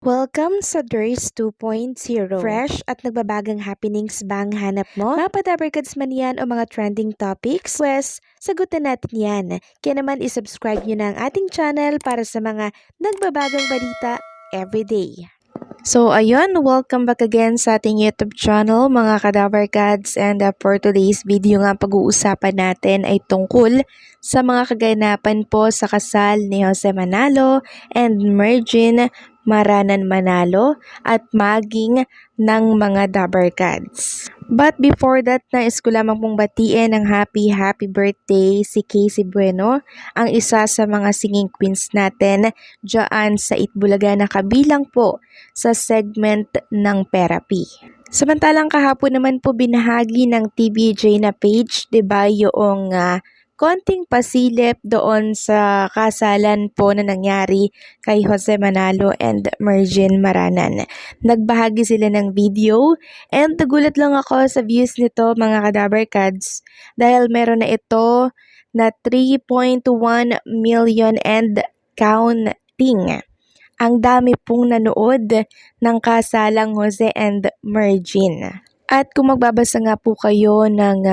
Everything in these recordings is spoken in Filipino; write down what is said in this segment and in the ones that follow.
Welcome sa Durs 2.0. Fresh at nagbabagang happenings bang hanap mo? Mga padabarkads man yan o mga trending topics? Pwes, sagutan natin yan. Kaya naman isubscribe nyo na ang ating channel para sa mga nagbabagang balita everyday. So ayun, welcome back again sa ating YouTube channel mga kadabarkads, and for today's video nga pag-uusapan natin ay tungkol sa mga kaganapan po sa kasal ni Jose Manalo and Mergin Maranan Manalo at maging ng mga Dabarkads. But before that, nais ko lamang pong batiin ng happy birthday si Casey Bueno, ang isa sa mga singing queens natin dyan sa Itbulaga na kabilang po sa segment ng therapy. Samantalang kahapon naman po binahagi ng TVJ na page, 'di ba, yung konting pasilip doon sa kasalan po na nangyari kay Jose Manalo and Mergin Maranan. Nagbahagi sila ng video and nagulat lang ako sa views nito mga kadabarkads dahil meron na ito na 3.1 million and counting. Ang dami pong nanood ng kasalang Jose and Mergin. At kung magbabasa nga po kayo ng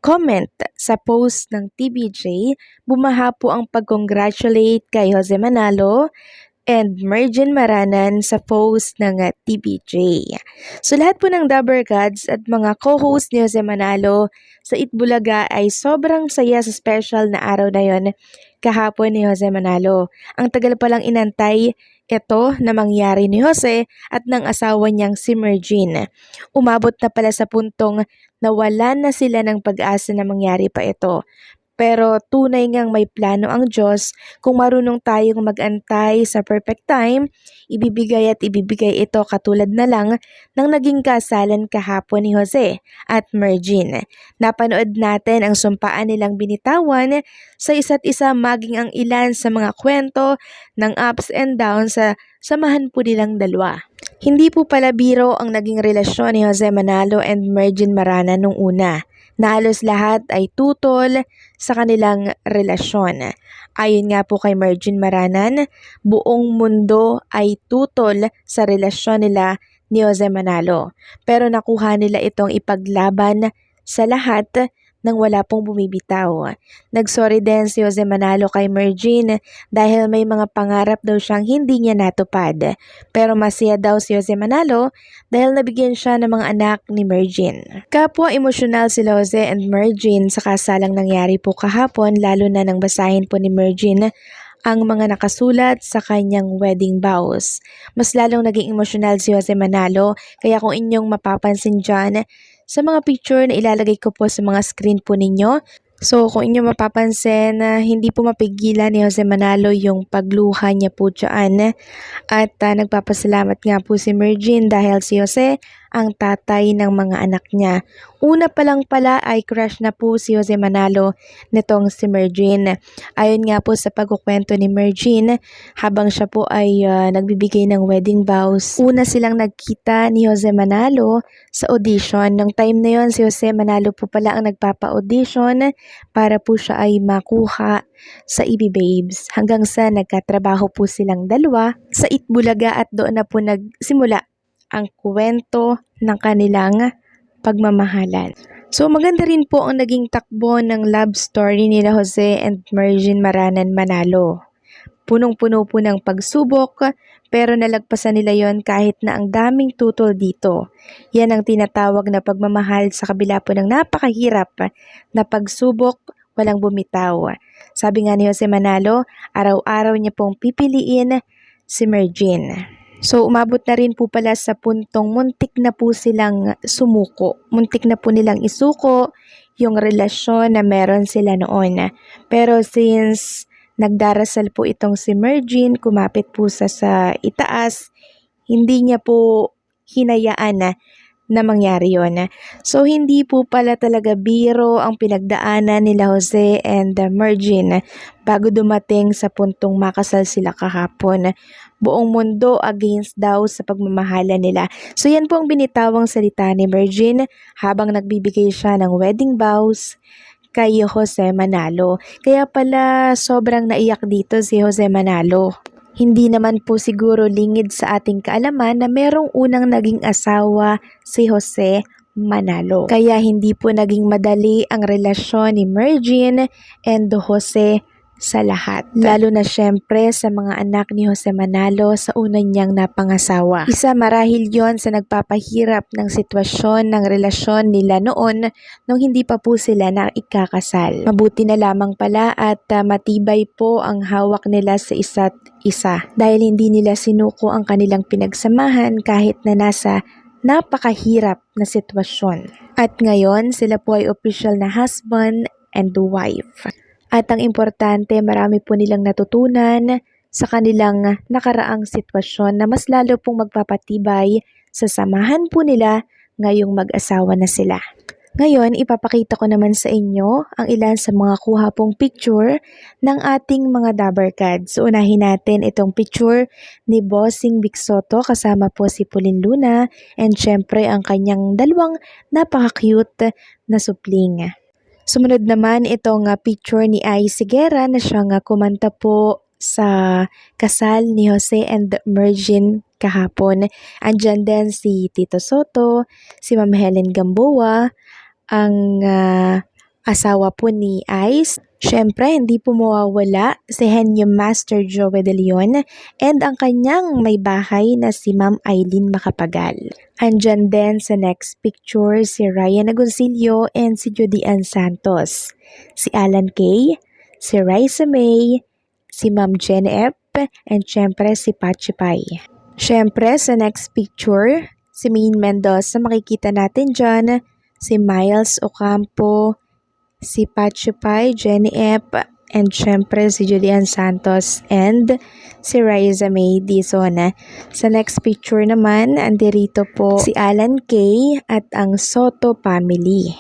comment sa post ng TVJ, bumaha po ang pag-congratulate kay Jose Manalo and Mergin Maranan sa post ng TVJ. So lahat po ng Dabarkads at mga co-host ni Jose Manalo sa Itbulaga ay sobrang saya sa special na araw na yon kahapon ni Jose Manalo. Ang tagal palang inantay ito na mangyari ni Jose at ng asawa niyang si Mergin. Umabot na pala sa puntong nawalan na sila ng pag-asa na mangyari pa ito. Pero tunay ngang may plano ang Diyos. Kung marunong tayong mag-antay sa perfect time, ibibigay ito katulad na lang ng naging kasalan kahapon ni Jose at Mergin. Napanood natin ang sumpaan nilang binitawan sa isa't isa, maging ang ilan sa mga kwento ng ups and downs sa samahan po nilang dalawa. Hindi po pala biro ang naging relasyon ni Jose Manalo and Mergin Maranan nung una. Na halos lahat ay tutol sa kanilang relasyon. Ayon nga po kay Mergin Maranan, buong mundo ay tutol sa relasyon nila ni Jose Manalo. Pero nakuha nila itong ipaglaban sa lahat nang wala pong bumibitaw. Nagsorry din si Jose Manalo kay Mergin dahil may mga pangarap daw siyang hindi niya natupad. Pero masaya daw si Jose Manalo dahil nabigyan siya ng mga anak ni Mergin. Kapwa emosyonal sila Jose and Mergin sa kasalang nangyari po kahapon, lalo na nang basahin po ni Mergin ang mga nakasulat sa kanyang wedding vows. Mas lalong naging emosyonal si Jose Manalo, kaya kung inyong mapapansin dyan, sa mga picture na ilalagay ko po sa mga screen po ninyo, so kung inyo mapapansin, hindi po mapigilan ni Jose Manalo yung pagluha niya po dyan. At nagpapasalamat nga po si Mergin dahil si Jose ang tatay ng mga anak niya. Una pa lang pala ay crush na po si Jose Manalo nitong si Mergin. Ayon nga po sa pagkukwento ni Mergin, habang siya po ay nagbibigay ng wedding vows, una silang nagkita ni Jose Manalo sa audition. Nung time na yon, si Jose Manalo po pala ang nagpapa-audition para po siya ay makuha sa EB Babes. Hanggang sa nagkatrabaho po silang dalawa sa Itbulaga at doon na po nagsimula ang kwento ng kanilang pagmamahalan. So maganda rin po ang naging takbo ng love story nila Jose and Mergin Maranan Manalo. Punong-puno po ng pagsubok, pero nalagpasan nila yon kahit na ang daming tutol dito. Yan ang tinatawag na pagmamahal sa kabila po ng napakahirap na pagsubok, walang bumitaw. Sabi nga ni Jose Manalo, araw-araw niya pong pipiliin si Mergin. So umabot na rin po pala sa puntong muntik na po silang sumuko. Muntik na po nilang isuko yung relasyon na meron sila noon. Pero since nagdarasal po itong si Mergin, kumapit po sa itaas, hindi niya po hinayaan na mangyari yon. So hindi po pala talaga biro ang pinagdaanan nila Jose and Mergin bago dumating sa puntong makasal sila kahapon. Buong mundo against daw sa pagmamahala nila. So yan po ang binitawang salita ni Mergin habang nagbibigay siya ng wedding vows kay Jose Manalo. Kaya pala sobrang naiyak dito si Jose Manalo. Hindi naman po siguro lingid sa ating kaalaman na merong unang naging asawa si Jose Manalo. Kaya hindi po naging madali ang relasyon ni Mergin and Jose sa lahat. Lalo na syempre sa mga anak ni Jose Manalo sa unang niyang napangasawa. Isa marahil yon sa nagpapahirap ng sitwasyon ng relasyon nila noon nung hindi pa po sila na ikakasal. Mabuti na lamang pala at matibay po ang hawak nila sa isa't isa dahil hindi nila sinuko ang kanilang pinagsamahan kahit na nasa napakahirap na sitwasyon. At ngayon, sila po ay official na husband and wife. At ang importante, marami po nilang natutunan sa kanilang nakaraang sitwasyon na mas lalo pong magpapatibay sa samahan po nila ngayong mag-asawa na sila. Ngayon, ipapakita ko naman sa inyo ang ilan sa mga kuha pong picture ng ating mga Dabarkads. So, unahin natin itong picture ni Bossing Vic Soto kasama po si Pauline Luna and syempre ang kanyang dalawang napaka-cute na supling. Sumunod naman itong picture ni Ai Sigera na siyang kumanta po sa kasal ni Jose and Mergin kahapon. Andyan din si Tito Soto, si Ma'am Helen Gamboa, ang asawa po ni Ice. Syempre, hindi po mawawala si Henyo Master Joey De Leon and ang kanyang may bahay na si Ma'am Eileen Macapagal. Andyan din sa next picture si Ryan Agoncillo and si Judy Ann Santos, si Alan Kay, si Raisa May, si Ma'am Jen F, and syempre si Pachi Pai. Syempre, sa next picture, si Maine Mendoza makikita natin dyan, si Miles Ocampo, si Pachi Pai, Jenny F, and syempre si Julian Santos and si Raisa May Dizon. Sa next picture naman, andirito po si Alan Kay at ang Soto family.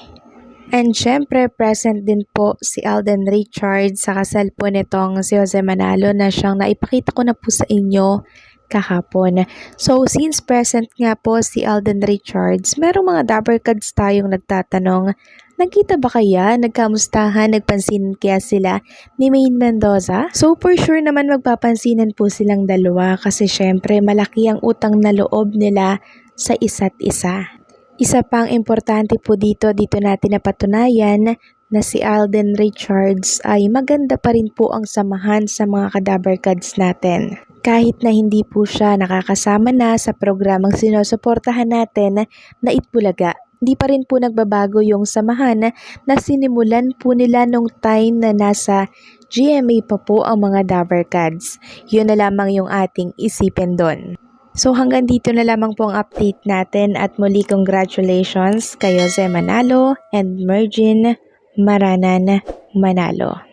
And syempre present din po si Alden Richards sa kasal po nitong si Jose Manalo na siyang naipakita ko na po sa inyo kahapon. So, since present nga po si Alden Richards, merong mga Dabarkads tayong nagtatanong, nagkita ba kaya, nagkamustahan, nagpansin kaya sila ni Maine Mendoza? So, for sure naman magpapansinan po silang dalawa kasi syempre malaki ang utang na loob nila sa isa't isa. Isa pang importante po dito natin napatunayan na si Alden Richards ay maganda pa rin po ang samahan sa mga Kadabarkads natin. Kahit na hindi po siya nakakasama na sa programang sinusuportahan natin na Itbulaga, di pa rin po nagbabago yung samahan na sinimulan po nila nung time na nasa GMA pa po ang mga Dabarkads. Yun na lamang yung ating isipin doon. So hanggang dito na lamang po ang update natin at muli congratulations kay Jose Manalo and Mergin Maranan Manalo.